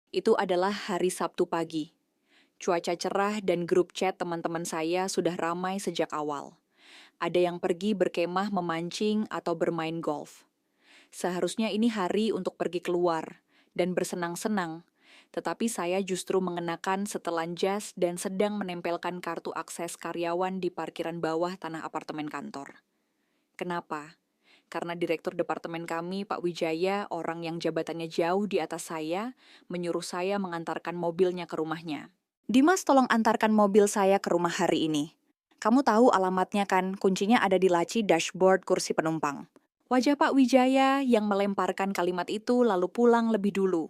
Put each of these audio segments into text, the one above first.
Itu adalah hari Sabtu pagi. Cuaca cerah dan grup chat teman-teman saya sudah ramai sejak awal. Ada yang pergi berkemah memancing atau bermain golf. Seharusnya ini hari untuk pergi keluar dan bersenang-senang, tetapi saya justru mengenakan setelan jas dan sedang menempelkan kartu akses karyawan di parkiran bawah tanah apartemen kantor. Kenapa? Karena direktur departemen kami, Pak Wijaya, orang yang jabatannya jauh di atas saya, menyuruh saya mengantarkan mobilnya ke rumahnya. Dimas, tolong antarkan mobil saya ke rumah hari ini. Kamu tahu alamatnya kan, kuncinya ada di laci dashboard kursi penumpang. Wajah Pak Wijaya yang melemparkan kalimat itu lalu pulang lebih dulu.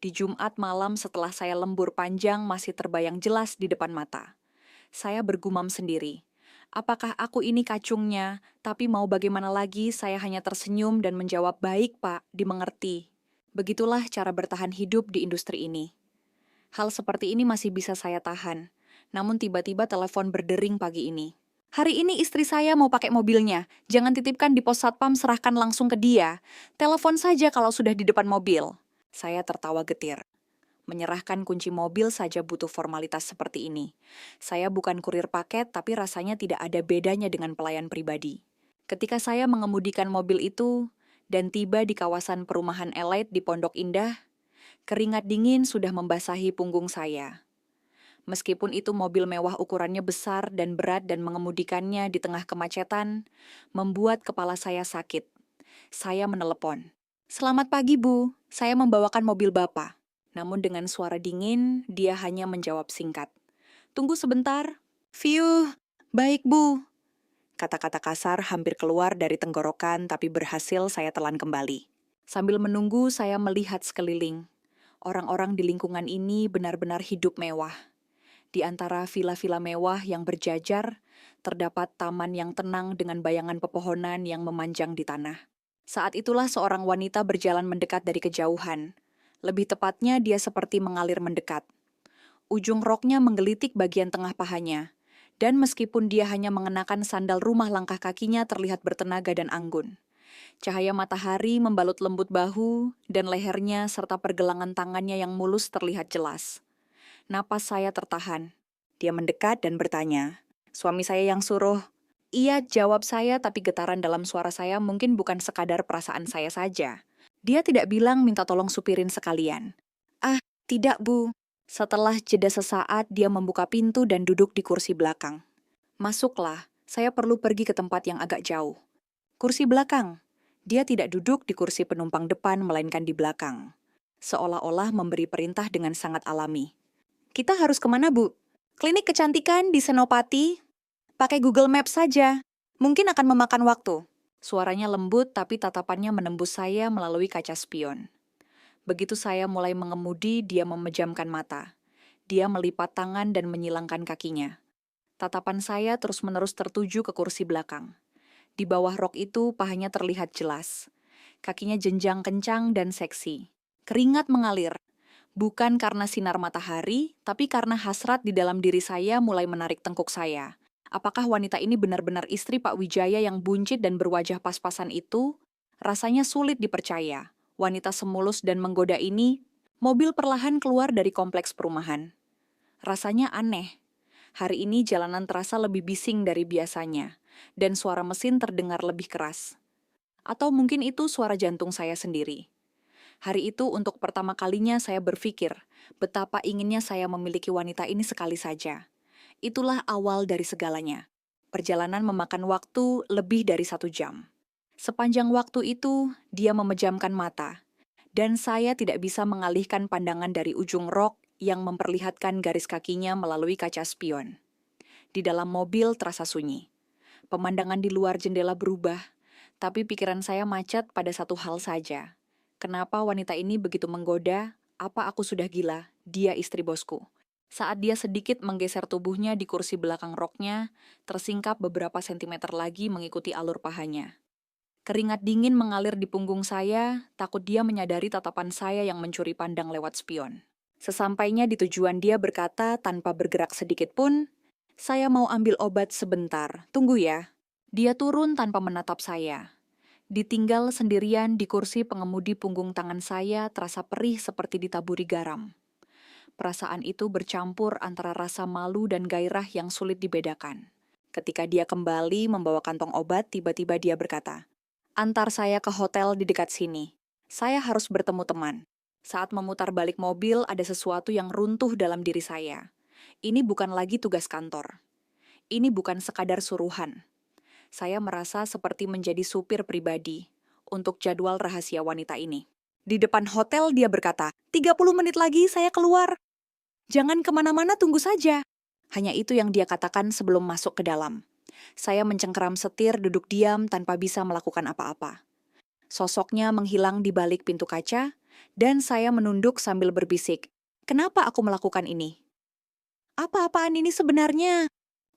Di Jumat malam setelah saya lembur panjang masih terbayang jelas di depan mata. Saya bergumam sendiri. Apakah aku ini kacungnya, tapi mau bagaimana lagi saya hanya tersenyum dan menjawab, baik Pak, dimengerti. Begitulah cara bertahan hidup di industri ini. Hal seperti ini masih bisa saya tahan. Namun tiba-tiba telepon berdering pagi ini. Hari ini istri saya mau pakai mobilnya. Jangan titipkan di pos satpam, serahkan langsung ke dia. Telepon saja kalau sudah di depan mobil. Saya tertawa getir. Menyerahkan kunci mobil saja butuh formalitas seperti ini. Saya bukan kurir paket, tapi rasanya tidak ada bedanya dengan pelayan pribadi. Ketika saya mengemudikan mobil itu dan tiba di kawasan perumahan Elite di Pondok Indah, keringat dingin sudah membasahi punggung saya. Meskipun itu mobil mewah ukurannya besar dan berat dan mengemudikannya di tengah kemacetan, membuat kepala saya sakit. Saya menelepon. Selamat pagi, Bu. Saya membawakan mobil Bapak. Namun dengan suara dingin, dia hanya menjawab singkat. Tunggu sebentar. Fiuh, baik, Bu. Kata-kata kasar hampir keluar dari tenggorokan tapi berhasil saya telan kembali. Sambil menunggu, saya melihat sekeliling. Orang-orang di lingkungan ini benar-benar hidup mewah. Di antara vila-vila mewah yang berjajar, terdapat taman yang tenang dengan bayangan pepohonan yang memanjang di tanah. Saat itulah seorang wanita berjalan mendekat dari kejauhan. Lebih tepatnya dia seperti mengalir mendekat. Ujung roknya menggelitik bagian tengah pahanya. Dan meskipun dia hanya mengenakan sandal rumah, langkah kakinya terlihat bertenaga dan anggun. Cahaya matahari membalut lembut bahu dan lehernya serta pergelangan tangannya yang mulus terlihat jelas. Napas saya tertahan. Dia mendekat dan bertanya, "Suami saya yang suruh?" "Iya," jawab saya, tapi getaran dalam suara saya mungkin bukan sekadar perasaan saya saja. Dia tidak bilang minta tolong supirin sekalian. "Ah, tidak, Bu." Setelah jeda sesaat, dia membuka pintu dan duduk di kursi belakang. "Masuklah, saya perlu pergi ke tempat yang agak jauh." Kursi belakang. Dia tidak duduk di kursi penumpang depan, melainkan di belakang. Seolah-olah memberi perintah dengan sangat alami. "Kita harus kemana, Bu?" "Klinik kecantikan di Senopati." "Pakai Google Maps saja. Mungkin akan memakan waktu." Suaranya lembut, tapi tatapannya menembus saya melalui kaca spion. Begitu saya mulai mengemudi, dia memejamkan mata. Dia melipat tangan dan menyilangkan kakinya. Tatapan saya terus-menerus tertuju ke kursi belakang. Di bawah rok itu, pahanya terlihat jelas. Kakinya jenjang kencang dan seksi. Keringat mengalir. Bukan karena sinar matahari, tapi karena hasrat di dalam diri saya mulai menarik tengkuk saya. Apakah wanita ini benar-benar istri Pak Wijaya yang buncit dan berwajah pas-pasan itu? Rasanya sulit dipercaya. Wanita semulus dan menggoda ini, mobil perlahan keluar dari kompleks perumahan. Rasanya aneh. Hari ini jalanan terasa lebih bising dari biasanya, dan suara mesin terdengar lebih keras. Atau mungkin itu suara jantung saya sendiri. Hari itu untuk pertama kalinya saya berpikir, betapa inginnya saya memiliki wanita ini sekali saja. Itulah awal dari segalanya. Perjalanan memakan waktu lebih dari 1 jam. Sepanjang waktu itu, dia memejamkan mata, dan saya tidak bisa mengalihkan pandangan dari ujung rok yang memperlihatkan garis kakinya melalui kaca spion. Di dalam mobil terasa sunyi. Pemandangan di luar jendela berubah, tapi pikiran saya macet pada satu hal saja. Kenapa wanita ini begitu menggoda? Apa aku sudah gila? Dia istri bosku. Saat dia sedikit menggeser tubuhnya di kursi belakang roknya, tersingkap beberapa sentimeter lagi mengikuti alur pahanya. Keringat dingin mengalir di punggung saya, takut dia menyadari tatapan saya yang mencuri pandang lewat spion. Sesampainya di tujuan, dia berkata tanpa bergerak sedikit pun, "Saya mau ambil obat sebentar, tunggu ya." Dia turun tanpa menatap saya. Ditinggal sendirian di kursi pengemudi, punggung tangan saya terasa perih seperti ditaburi garam. Perasaan itu bercampur antara rasa malu dan gairah yang sulit dibedakan. Ketika dia kembali membawa kantong obat, tiba-tiba dia berkata, "Antar saya ke hotel di dekat sini. Saya harus bertemu teman." Saat memutar balik mobil, ada sesuatu yang runtuh dalam diri saya. Ini bukan lagi tugas kantor. Ini bukan sekadar suruhan. Saya merasa seperti menjadi supir pribadi untuk jadwal rahasia wanita ini. Di depan hotel dia berkata, "30 menit lagi saya keluar. Jangan kemana-mana, tunggu saja." Hanya itu yang dia katakan sebelum masuk ke dalam. Saya mencengkeram setir, duduk diam tanpa bisa melakukan apa-apa. Sosoknya menghilang di balik pintu kaca, dan saya menunduk sambil berbisik, "Kenapa aku melakukan ini? Apa-apaan ini sebenarnya?"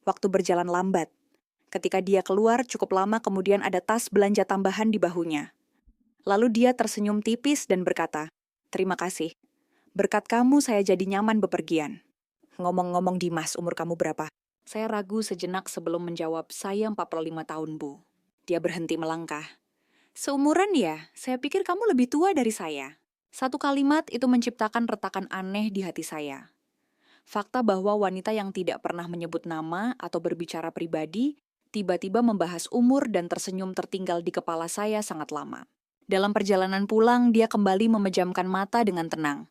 Waktu berjalan lambat. Ketika dia keluar, cukup lama kemudian ada tas belanja tambahan di bahunya. Lalu dia tersenyum tipis dan berkata, "Terima kasih. Berkat kamu saya jadi nyaman bepergian." "Ngomong-ngomong Dimas, umur kamu berapa?" Saya ragu sejenak sebelum menjawab, "Saya 45 tahun, Bu." Dia berhenti melangkah. "Seumuran ya? Saya pikir kamu lebih tua dari saya." Satu kalimat itu menciptakan retakan aneh di hati saya. Fakta bahwa wanita yang tidak pernah menyebut nama atau berbicara pribadi tiba-tiba membahas umur dan tersenyum tertinggal di kepala saya sangat lama. Dalam perjalanan pulang, dia kembali memejamkan mata dengan tenang.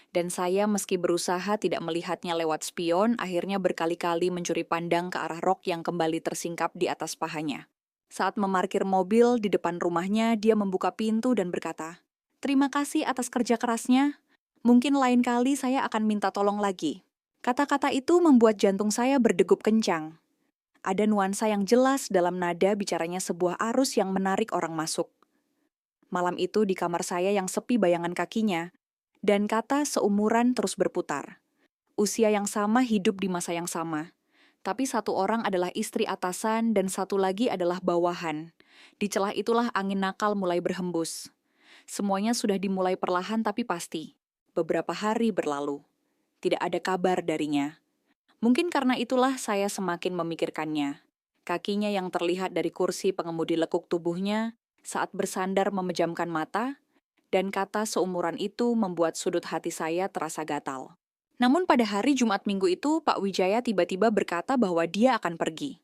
Dan saya meski berusaha tidak melihatnya lewat spion, akhirnya berkali-kali mencuri pandang ke arah rok yang kembali tersingkap di atas pahanya. Saat memarkir mobil di depan rumahnya, dia membuka pintu dan berkata, "Terima kasih atas kerja kerasnya. Mungkin lain kali saya akan minta tolong lagi." Kata-kata itu membuat jantung saya berdegup kencang. Ada nuansa yang jelas dalam nada bicaranya, sebuah arus yang menarik orang masuk. Malam itu di kamar saya yang sepi bayangan kakinya, dan kata seumuran terus berputar. Usia yang sama, hidup di masa yang sama. Tapi satu orang adalah istri atasan dan satu lagi adalah bawahan. Di celah itulah angin nakal mulai berhembus. Semuanya sudah dimulai perlahan tapi pasti. Beberapa hari berlalu. Tidak ada kabar darinya. Mungkin karena itulah saya semakin memikirkannya. Kakinya yang terlihat dari kursi pengemudi lekuk tubuhnya saat bersandar memejamkan mata, dan kata seumuran itu membuat sudut hati saya terasa gatal. Namun pada hari Jumat Minggu itu, Pak Wijaya tiba-tiba berkata bahwa dia akan pergi.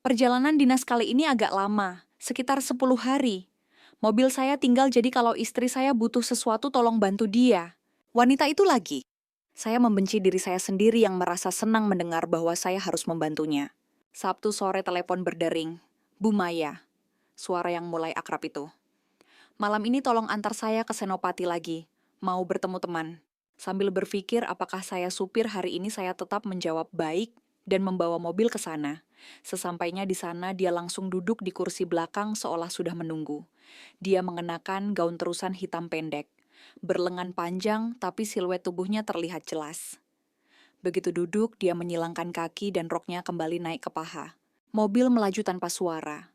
Perjalanan dinas kali ini agak lama, sekitar 10 hari. Mobil saya tinggal, jadi kalau istri saya butuh sesuatu tolong bantu dia. Wanita itu lagi. Saya membenci diri saya sendiri yang merasa senang mendengar bahwa saya harus membantunya. Sabtu sore telepon berdering. "Bu Maya." Suara yang mulai akrab itu. "Malam ini tolong antar saya ke Senopati lagi. Mau bertemu teman." Sambil berpikir apakah saya supir hari ini, saya tetap menjawab baik dan membawa mobil ke sana. Sesampainya di sana, dia langsung duduk di kursi belakang seolah sudah menunggu. Dia mengenakan gaun terusan hitam pendek. Berlengan panjang, tapi siluet tubuhnya terlihat jelas. Begitu duduk, dia menyilangkan kaki dan roknya kembali naik ke paha. Mobil melaju tanpa suara.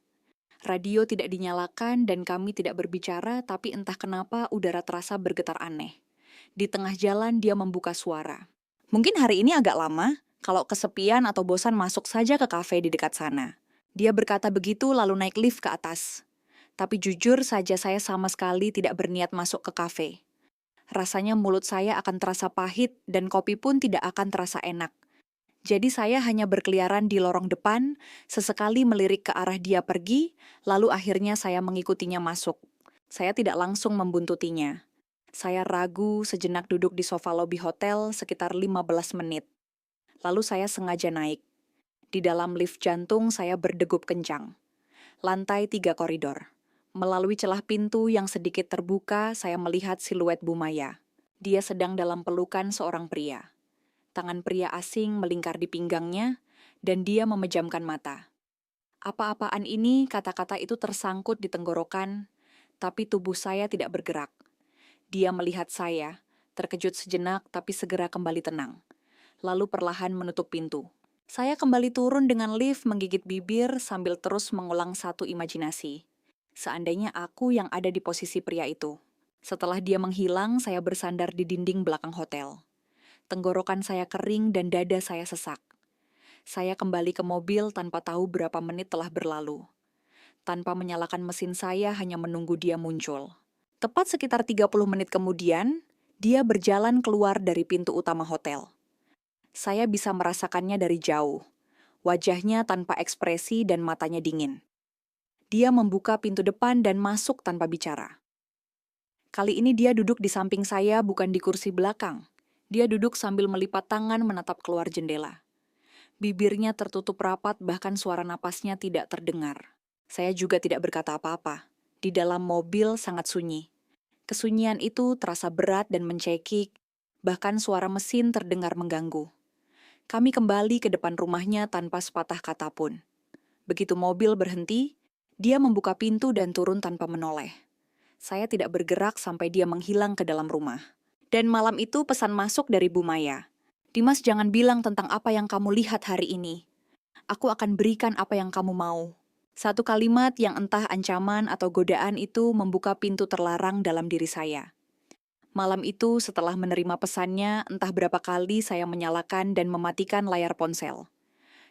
Radio tidak dinyalakan dan kami tidak berbicara, tapi entah kenapa udara terasa bergetar aneh. Di tengah jalan dia membuka suara. "Mungkin hari ini agak lama, kalau kesepian atau bosan masuk saja ke kafe di dekat sana." Dia berkata begitu lalu naik lift ke atas. Tapi jujur saja saya sama sekali tidak berniat masuk ke kafe. Rasanya mulut saya akan terasa pahit dan kopi pun tidak akan terasa enak. Jadi saya hanya berkeliaran di lorong depan, sesekali melirik ke arah dia pergi, lalu akhirnya saya mengikutinya masuk. Saya tidak langsung membuntutinya. Saya ragu sejenak duduk di sofa lobi hotel sekitar 15 menit. Lalu saya sengaja naik. Di dalam lift jantung saya berdegup kencang. Lantai 3 koridor. Melalui celah pintu yang sedikit terbuka, saya melihat siluet Bu Maya. Dia sedang dalam pelukan seorang pria. Tangan pria asing melingkar di pinggangnya, dan dia memejamkan mata. Apa-apaan ini, kata-kata itu tersangkut di tenggorokan, tapi tubuh saya tidak bergerak. Dia melihat saya, terkejut sejenak tapi segera kembali tenang. Lalu perlahan menutup pintu. Saya kembali turun dengan lift, menggigit bibir sambil terus mengulang satu imajinasi. Seandainya aku yang ada di posisi pria itu. Setelah dia menghilang, saya bersandar di dinding belakang hotel. Tenggorokan saya kering dan dada saya sesak. Saya kembali ke mobil tanpa tahu berapa menit telah berlalu. Tanpa menyalakan mesin saya hanya menunggu dia muncul. Tepat sekitar 30 menit kemudian, dia berjalan keluar dari pintu utama hotel. Saya bisa merasakannya dari jauh. Wajahnya tanpa ekspresi dan matanya dingin. Dia membuka pintu depan dan masuk tanpa bicara. Kali ini dia duduk di samping saya, bukan di kursi belakang. Dia duduk sambil melipat tangan menatap keluar jendela. Bibirnya tertutup rapat, bahkan suara napasnya tidak terdengar. Saya juga tidak berkata apa-apa. Di dalam mobil sangat sunyi. Kesunyian itu terasa berat dan mencekik, bahkan suara mesin terdengar mengganggu. Kami kembali ke depan rumahnya tanpa sepatah kata pun. Begitu mobil berhenti, dia membuka pintu dan turun tanpa menoleh. Saya tidak bergerak sampai dia menghilang ke dalam rumah. Dan malam itu pesan masuk dari Bu Maya. "Dimas, jangan bilang tentang apa yang kamu lihat hari ini. Aku akan berikan apa yang kamu mau." Satu kalimat yang entah ancaman atau godaan itu membuka pintu terlarang dalam diri saya. Malam itu setelah menerima pesannya, entah berapa kali saya menyalakan dan mematikan layar ponsel.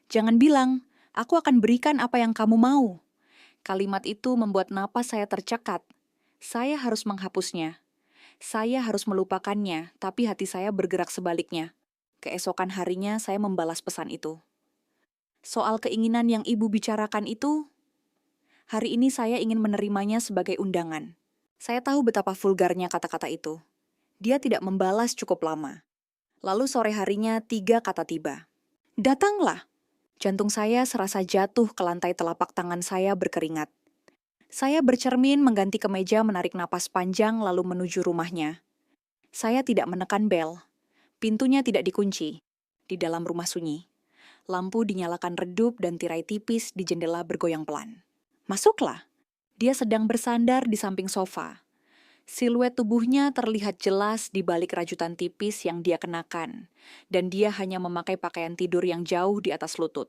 "Jangan bilang, aku akan berikan apa yang kamu mau." Kalimat itu membuat napas saya tercekat. Saya harus menghapusnya. Saya harus melupakannya, tapi hati saya bergerak sebaliknya. Keesokan harinya saya membalas pesan itu. Soal keinginan yang ibu bicarakan itu, hari ini saya ingin menerimanya sebagai undangan. Saya tahu betapa vulgarnya kata-kata itu. Dia tidak membalas cukup lama. Lalu sore harinya 3 kata tiba. "Datanglah." Jantung saya serasa jatuh ke lantai, telapak tangan saya berkeringat. Saya bercermin, mengganti kemeja, menarik napas panjang lalu menuju rumahnya. Saya tidak menekan bel. Pintunya tidak dikunci. Di dalam rumah sunyi. Lampu dinyalakan redup dan tirai tipis di jendela bergoyang pelan. "Masuklah." Dia sedang bersandar di samping sofa. Siluet tubuhnya terlihat jelas di balik rajutan tipis yang dia kenakan, dan dia hanya memakai pakaian tidur yang jauh di atas lutut.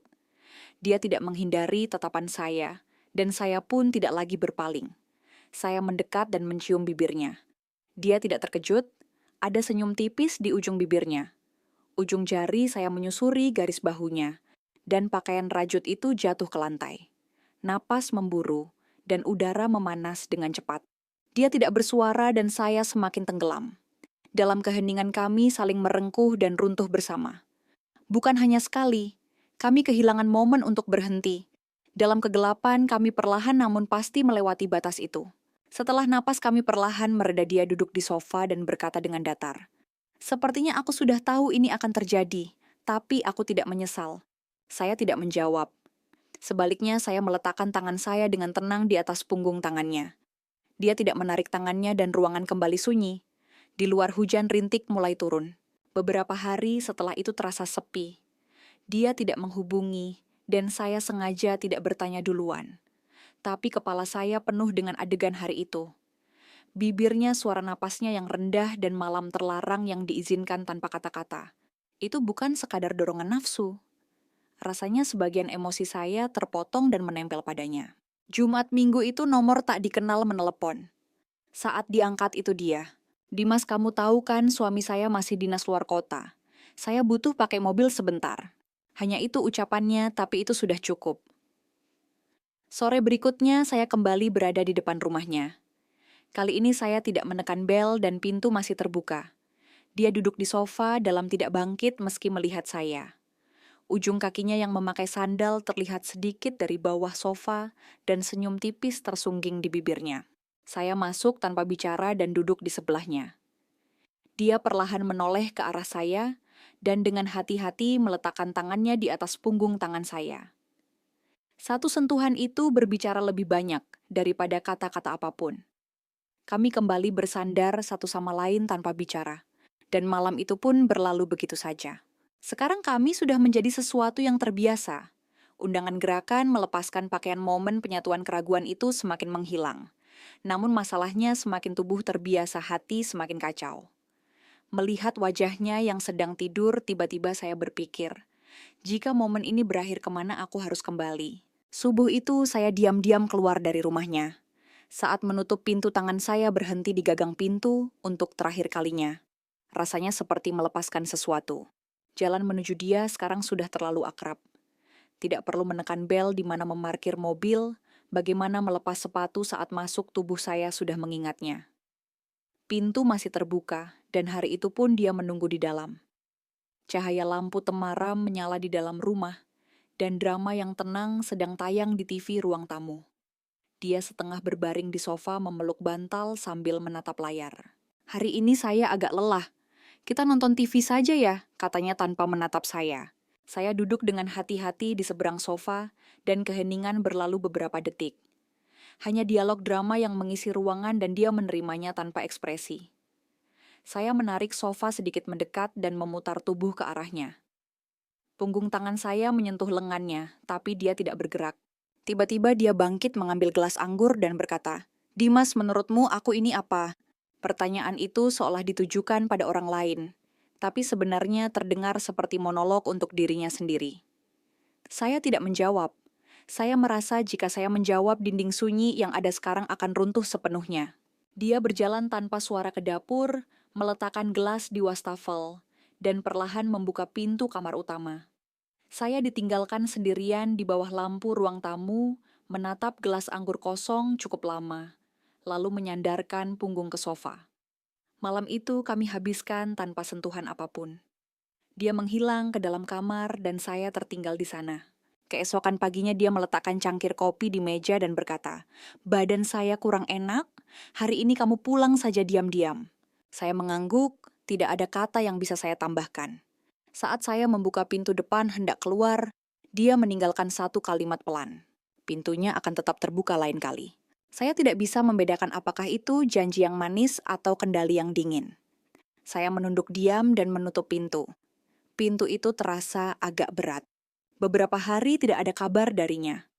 Dia tidak menghindari tatapan saya, dan saya pun tidak lagi berpaling. Saya mendekat dan mencium bibirnya. Dia tidak terkejut, ada senyum tipis di ujung bibirnya. Ujung jari saya menyusuri garis bahunya, dan pakaian rajut itu jatuh ke lantai. Napas memburu, dan udara memanas dengan cepat. Dia tidak bersuara dan saya semakin tenggelam. Dalam keheningan kami saling merengkuh dan runtuh bersama. Bukan hanya sekali, kami kehilangan momen untuk berhenti. Dalam kegelapan kami perlahan namun pasti melewati batas itu. Setelah napas kami perlahan mereda, dia duduk di sofa dan berkata dengan datar, "Sepertinya aku sudah tahu ini akan terjadi, tapi aku tidak menyesal." Saya tidak menjawab. Sebaliknya, saya meletakkan tangan saya dengan tenang di atas punggung tangannya. Dia tidak menarik tangannya dan ruangan kembali sunyi. Di luar hujan rintik mulai turun. Beberapa hari setelah itu terasa sepi. Dia tidak menghubungi, dan saya sengaja tidak bertanya duluan. Tapi kepala saya penuh dengan adegan hari itu. Bibirnya, suara napasnya yang rendah dan malam terlarang yang diizinkan tanpa kata-kata. Itu bukan sekadar dorongan nafsu. Rasanya sebagian emosi saya terpotong dan menempel padanya. Jumat Minggu itu nomor tak dikenal menelepon. Saat diangkat itu dia. "Dimas, kamu tahu kan suami saya masih dinas luar kota. Saya butuh pakai mobil sebentar." Hanya itu ucapannya, tapi itu sudah cukup. Sore berikutnya saya kembali berada di depan rumahnya. Kali ini saya tidak menekan bel dan pintu masih terbuka. Dia duduk di sofa dalam tidak bangkit meski melihat saya. Ujung kakinya yang memakai sandal terlihat sedikit dari bawah sofa dan senyum tipis tersungging di bibirnya. Saya masuk tanpa bicara dan duduk di sebelahnya. Dia perlahan menoleh ke arah saya dan dengan hati-hati meletakkan tangannya di atas punggung tangan saya. Satu sentuhan itu berbicara lebih banyak daripada kata-kata apapun. Kami kembali bersandar satu sama lain tanpa bicara, dan malam itu pun berlalu begitu saja. Sekarang kami sudah menjadi sesuatu yang terbiasa. Undangan gerakan melepaskan pakaian momen penyatuan keraguan itu semakin menghilang. Namun masalahnya semakin tubuh terbiasa, hati semakin kacau. Melihat wajahnya yang sedang tidur, tiba-tiba saya berpikir, jika momen ini berakhir, kemana aku harus kembali? Subuh itu saya diam-diam keluar dari rumahnya. Saat menutup pintu, tangan saya berhenti di gagang pintu untuk terakhir kalinya. Rasanya seperti melepaskan sesuatu. Jalan menuju dia sekarang sudah terlalu akrab. Tidak perlu menekan bel di mana memarkir mobil, Bagaimana melepas sepatu saat masuk tubuh saya sudah mengingatnya. Pintu masih terbuka, dan hari itu pun dia menunggu di dalam. Cahaya lampu temaram menyala di dalam rumah, dan drama yang tenang sedang tayang di TV ruang tamu. Dia setengah berbaring di sofa memeluk bantal sambil menatap layar. "Hari ini saya agak lelah. Kita nonton TV saja ya," katanya tanpa menatap saya. Saya duduk dengan hati-hati di seberang sofa, dan keheningan berlalu beberapa detik. Hanya dialog drama yang mengisi ruangan dan dia menerimanya tanpa ekspresi. Saya menarik sofa sedikit mendekat dan memutar tubuh ke arahnya. Punggung tangan saya menyentuh lengannya, tapi dia tidak bergerak. Tiba-tiba dia bangkit mengambil gelas anggur dan berkata, "Dimas, menurutmu aku ini apa?" Pertanyaan itu seolah ditujukan pada orang lain, tapi sebenarnya terdengar seperti monolog untuk dirinya sendiri. Saya tidak menjawab. Saya merasa jika saya menjawab, dinding sunyi yang ada sekarang akan runtuh sepenuhnya. Dia berjalan tanpa suara ke dapur, meletakkan gelas di wastafel, dan perlahan membuka pintu kamar utama. Saya ditinggalkan sendirian di bawah lampu ruang tamu, menatap gelas anggur kosong cukup lama, lalu menyandarkan punggung ke sofa. Malam itu kami habiskan tanpa sentuhan apapun. Dia menghilang ke dalam kamar dan saya tertinggal di sana. Keesokan paginya dia meletakkan cangkir kopi di meja dan berkata, "Badan saya kurang enak, hari ini kamu pulang saja diam-diam." Saya mengangguk, tidak ada kata yang bisa saya tambahkan. Saat saya membuka pintu depan hendak keluar, dia meninggalkan satu kalimat pelan. "Pintunya akan tetap terbuka lain kali." Saya tidak bisa membedakan apakah itu janji yang manis atau kendali yang dingin. Saya menunduk diam dan menutup pintu. Pintu itu terasa agak berat. Beberapa hari tidak ada kabar darinya.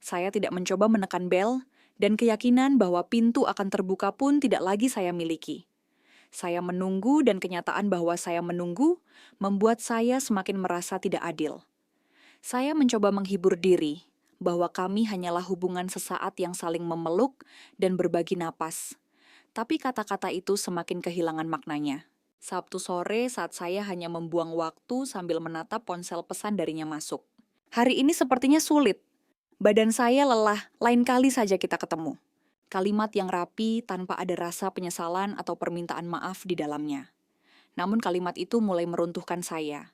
Saya tidak mencoba menekan bel, dan keyakinan bahwa pintu akan terbuka pun tidak lagi saya miliki. Saya menunggu dan kenyataan bahwa saya menunggu membuat saya semakin merasa tidak adil. Saya mencoba menghibur diri bahwa kami hanyalah hubungan sesaat yang saling memeluk dan berbagi napas. Tapi kata-kata itu semakin kehilangan maknanya. Sabtu sore saat saya hanya membuang waktu sambil menatap ponsel pesan darinya masuk. "Hari ini sepertinya sulit. Badan saya lelah, lain kali saja kita ketemu." Kalimat yang rapi tanpa ada rasa penyesalan atau permintaan maaf di dalamnya. Namun kalimat itu mulai meruntuhkan saya.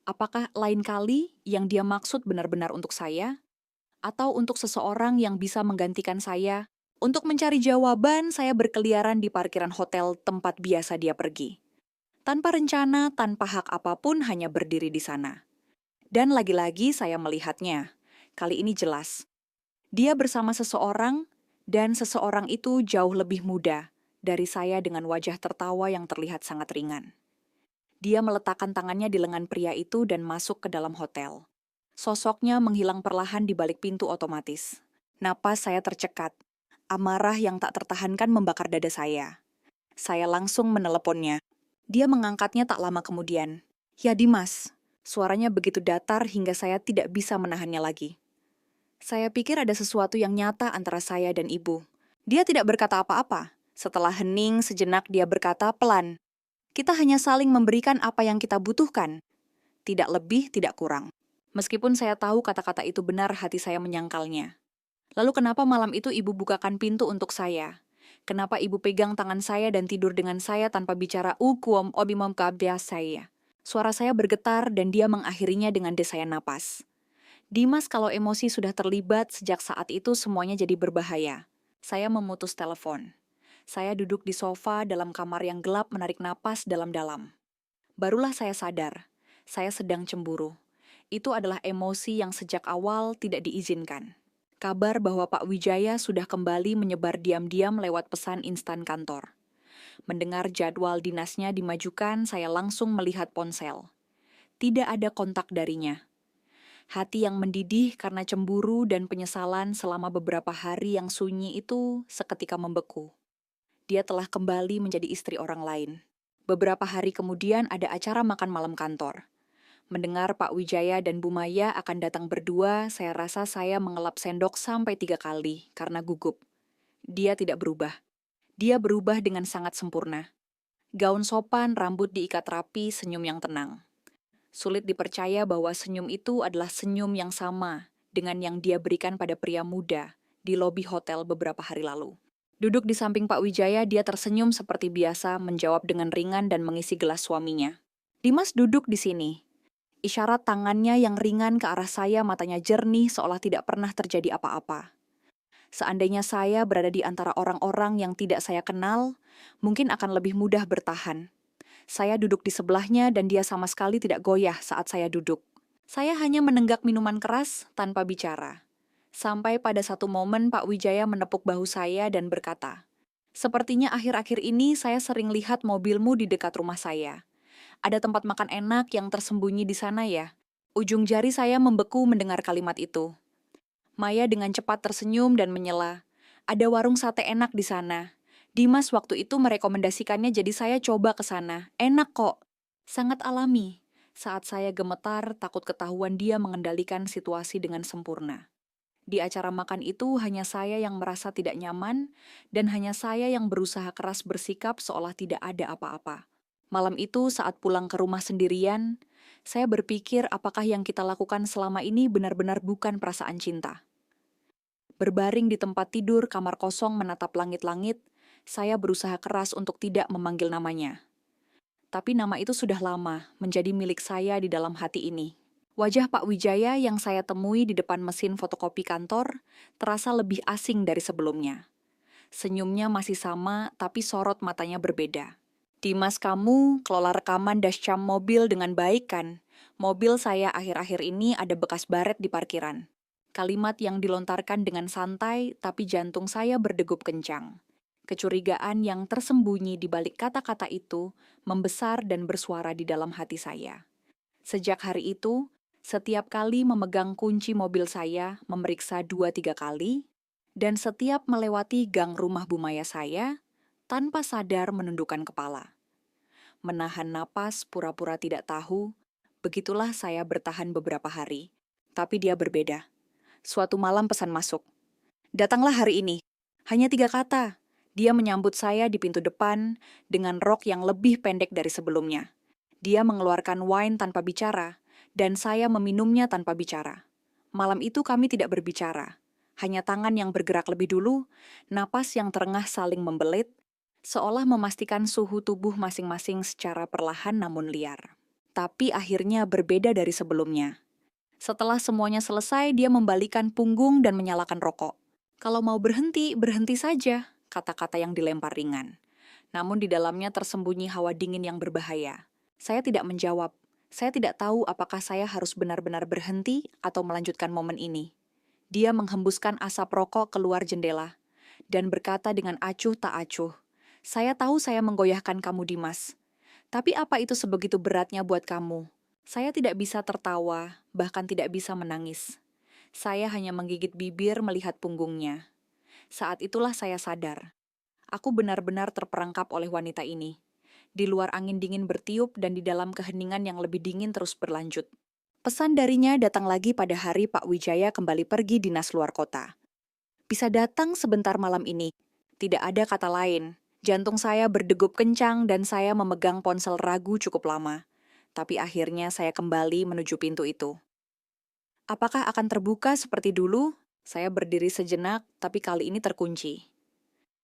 Apakah lain kali yang dia maksud benar-benar untuk saya? Atau untuk seseorang yang bisa menggantikan saya? Untuk mencari jawaban, saya berkeliaran di parkiran hotel tempat biasa dia pergi. Tanpa rencana, tanpa hak apapun, hanya berdiri di sana. Dan lagi-lagi saya melihatnya. Kali ini jelas. Dia bersama seseorang, dan seseorang itu jauh lebih muda dari saya dengan wajah tertawa yang terlihat sangat ringan. Dia meletakkan tangannya di lengan pria itu dan masuk ke dalam hotel. Sosoknya menghilang perlahan di balik pintu otomatis. Napas saya tercekat. Amarah yang tak tertahankan membakar dada saya. Saya langsung meneleponnya. Dia mengangkatnya tak lama kemudian. "Ya Dimas." Suaranya begitu datar hingga saya tidak bisa menahannya lagi. Saya pikir ada sesuatu yang nyata antara saya dan ibu. Dia tidak berkata apa-apa. Setelah hening sejenak dia berkata pelan, "Kita hanya saling memberikan apa yang kita butuhkan. Tidak lebih, tidak kurang." Meskipun saya tahu kata-kata itu benar, hati saya menyangkalnya. "Lalu kenapa malam itu ibu bukakan pintu untuk saya? Kenapa ibu pegang tangan saya dan tidur dengan saya tanpa bicara ukuom obimom kabia saya?" Suara saya bergetar dan dia mengakhirinya dengan desayan napas. "Dimas, kalau emosi sudah terlibat, sejak saat itu semuanya jadi berbahaya." Saya memutus telepon. Saya duduk di sofa dalam kamar yang gelap menarik napas dalam-dalam. Barulah saya sadar, saya sedang cemburu. Itu adalah emosi yang sejak awal tidak diizinkan. Kabar bahwa Pak Wijaya sudah kembali menyebar diam-diam lewat pesan instan kantor. Mendengar jadwal dinasnya dimajukan, saya langsung melihat ponsel. Tidak ada kontak darinya. Hati yang mendidih karena cemburu dan penyesalan selama beberapa hari yang sunyi itu seketika membeku. Dia telah kembali menjadi istri orang lain. Beberapa hari kemudian ada acara makan malam kantor. Mendengar Pak Wijaya dan Bu Maya akan datang berdua, saya rasa saya mengelap sendok sampai 3 kali karena gugup. Dia tidak berubah. Dia berubah dengan sangat sempurna. Gaun sopan, rambut diikat rapi, senyum yang tenang. Sulit dipercaya bahwa senyum itu adalah senyum yang sama dengan yang dia berikan pada pria muda di lobi hotel beberapa hari lalu. Duduk di samping Pak Wijaya, dia tersenyum seperti biasa, menjawab dengan ringan dan mengisi gelas suaminya. Dimas duduk di sini. Isyarat tangannya yang ringan ke arah saya, matanya jernih seolah tidak pernah terjadi apa-apa. Seandainya saya berada di antara orang-orang yang tidak saya kenal, mungkin akan lebih mudah bertahan. Saya duduk di sebelahnya dan dia sama sekali tidak goyah saat saya duduk. Saya hanya menenggak minuman keras tanpa bicara. Sampai pada satu momen Pak Wijaya menepuk bahu saya dan berkata, "Sepertinya akhir-akhir ini saya sering lihat mobilmu di dekat rumah saya. Ada tempat makan enak yang tersembunyi di sana ya?" Ujung jari saya membeku mendengar kalimat itu. Maya dengan cepat tersenyum dan menyela, "Ada warung sate enak di sana. Dimas waktu itu merekomendasikannya jadi saya coba ke sana. Enak kok." Sangat alami. Saat saya gemetar, takut ketahuan dia mengendalikan situasi dengan sempurna. Di acara makan itu hanya saya yang merasa tidak nyaman dan hanya saya yang berusaha keras bersikap seolah tidak ada apa-apa. Malam itu saat pulang ke rumah sendirian, saya berpikir apakah yang kita lakukan selama ini benar-benar bukan perasaan cinta. Berbaring di tempat tidur kamar kosong menatap langit-langit, saya berusaha keras untuk tidak memanggil namanya. Tapi nama itu sudah lama menjadi milik saya di dalam hati ini. Wajah Pak Wijaya yang saya temui di depan mesin fotokopi kantor terasa lebih asing dari sebelumnya. Senyumnya masih sama, tapi sorot matanya berbeda. "Dimas, kamu kelola rekaman dashcam mobil dengan baik kan? Mobil saya akhir-akhir ini ada bekas baret di parkiran." Kalimat yang dilontarkan dengan santai, tapi jantung saya berdegup kencang. Kecurigaan yang tersembunyi di balik kata-kata itu membesar dan bersuara di dalam hati saya. Sejak hari itu, setiap kali memegang kunci mobil saya, memeriksa 2-3 kali, dan setiap melewati gang rumah Bu Maya saya, tanpa sadar menundukkan kepala. Menahan napas, pura-pura tidak tahu, begitulah saya bertahan beberapa hari. Tapi dia berbeda. Suatu malam pesan masuk. "Datanglah hari ini." Hanya 3 kata. Dia menyambut saya di pintu depan dengan rok yang lebih pendek dari sebelumnya. Dia mengeluarkan wine tanpa bicara, dan saya meminumnya tanpa bicara. Malam itu kami tidak berbicara. Hanya tangan yang bergerak lebih dulu, napas yang terengah saling membelit, seolah memastikan suhu tubuh masing-masing secara perlahan namun liar. Tapi akhirnya berbeda dari sebelumnya. Setelah semuanya selesai, dia membalikan punggung dan menyalakan rokok. "Kalau mau berhenti, berhenti saja," kata-kata yang dilempar ringan. Namun di dalamnya tersembunyi hawa dingin yang berbahaya. Saya tidak menjawab. Saya tidak tahu apakah saya harus benar-benar berhenti atau melanjutkan momen ini. Dia menghembuskan asap rokok keluar jendela dan berkata dengan acuh tak acuh, "Saya tahu saya menggoyahkan kamu, Dimas. Tapi apa itu sebegitu beratnya buat kamu?" Saya tidak bisa tertawa, bahkan tidak bisa menangis. Saya hanya menggigit bibir melihat punggungnya. Saat itulah saya sadar. Aku benar-benar terperangkap oleh wanita ini. Di luar angin dingin bertiup dan di dalam keheningan yang lebih dingin terus berlanjut. Pesan darinya datang lagi pada hari Pak Wijaya kembali pergi dinas luar kota. "Bisa datang sebentar malam ini." Tidak ada kata lain. Jantung saya berdegup kencang dan saya memegang ponsel ragu cukup lama. Tapi akhirnya saya kembali menuju pintu itu. Apakah akan terbuka seperti dulu? Saya berdiri sejenak, tapi kali ini terkunci.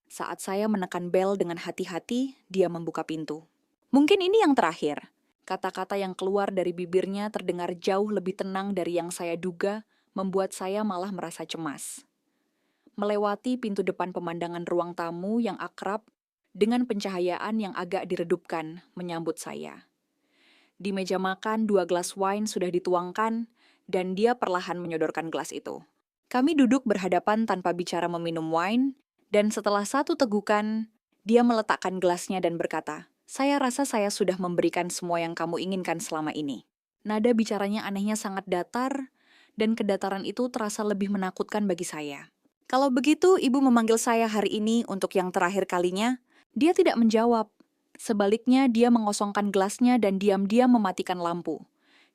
Saat saya menekan bel dengan hati-hati, dia membuka pintu. "Mungkin ini yang terakhir." Kata-kata yang keluar dari bibirnya terdengar jauh lebih tenang dari yang saya duga, membuat saya malah merasa cemas. Melewati pintu depan pemandangan ruang tamu yang akrab, dengan pencahayaan yang agak diredupkan, menyambut saya. Di meja makan, 2 gelas wine sudah dituangkan, dan dia perlahan menyodorkan gelas itu. Kami duduk berhadapan tanpa bicara meminum wine, dan setelah satu tegukan, dia meletakkan gelasnya dan berkata, "Saya rasa saya sudah memberikan semua yang kamu inginkan selama ini." Nada bicaranya anehnya sangat datar, dan kedataran itu terasa lebih menakutkan bagi saya. "Kalau begitu, Ibu memanggil saya hari ini untuk yang terakhir kalinya?" Dia tidak menjawab. Sebaliknya, dia mengosongkan gelasnya dan diam-diam mematikan lampu.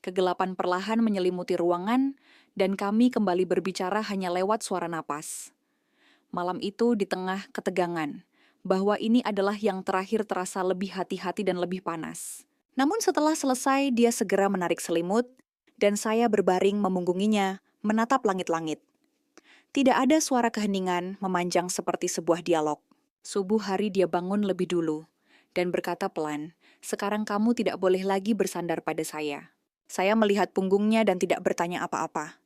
Kegelapan perlahan menyelimuti ruangan, dan kami kembali berbicara hanya lewat suara napas. Malam itu di tengah ketegangan, bahwa ini adalah yang terakhir terasa lebih hati-hati dan lebih panas. Namun setelah selesai, dia segera menarik selimut, dan saya berbaring memunggunginya, menatap langit-langit. Tidak ada suara keheningan memanjang seperti sebuah dialog. Subuh hari dia bangun lebih dulu dan berkata pelan, "Sekarang kamu tidak boleh lagi bersandar pada saya." Saya melihat punggungnya dan tidak bertanya apa-apa.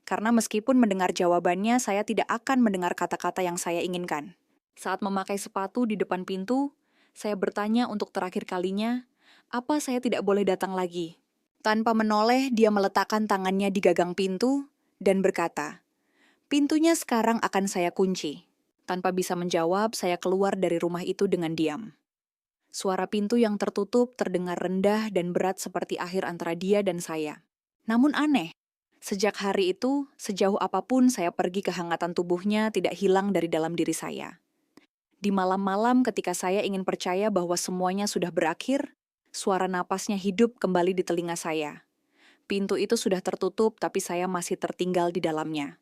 Karena meskipun mendengar jawabannya, saya tidak akan mendengar kata-kata yang saya inginkan. Saat memakai sepatu di depan pintu, saya bertanya untuk terakhir kalinya, apa saya tidak boleh datang lagi? Tanpa menoleh, dia meletakkan tangannya di gagang pintu dan berkata, "Pintunya sekarang akan saya kunci." Tanpa bisa menjawab, saya keluar dari rumah itu dengan diam. Suara pintu yang tertutup terdengar rendah dan berat seperti akhir antara dia dan saya. Namun aneh, sejak hari itu, sejauh apapun saya pergi, kehangatan tubuhnya tidak hilang dari dalam diri saya. Di malam-malam ketika saya ingin percaya bahwa semuanya sudah berakhir, suara napasnya hidup kembali di telinga saya. Pintu itu sudah tertutup, tapi saya masih tertinggal di dalamnya.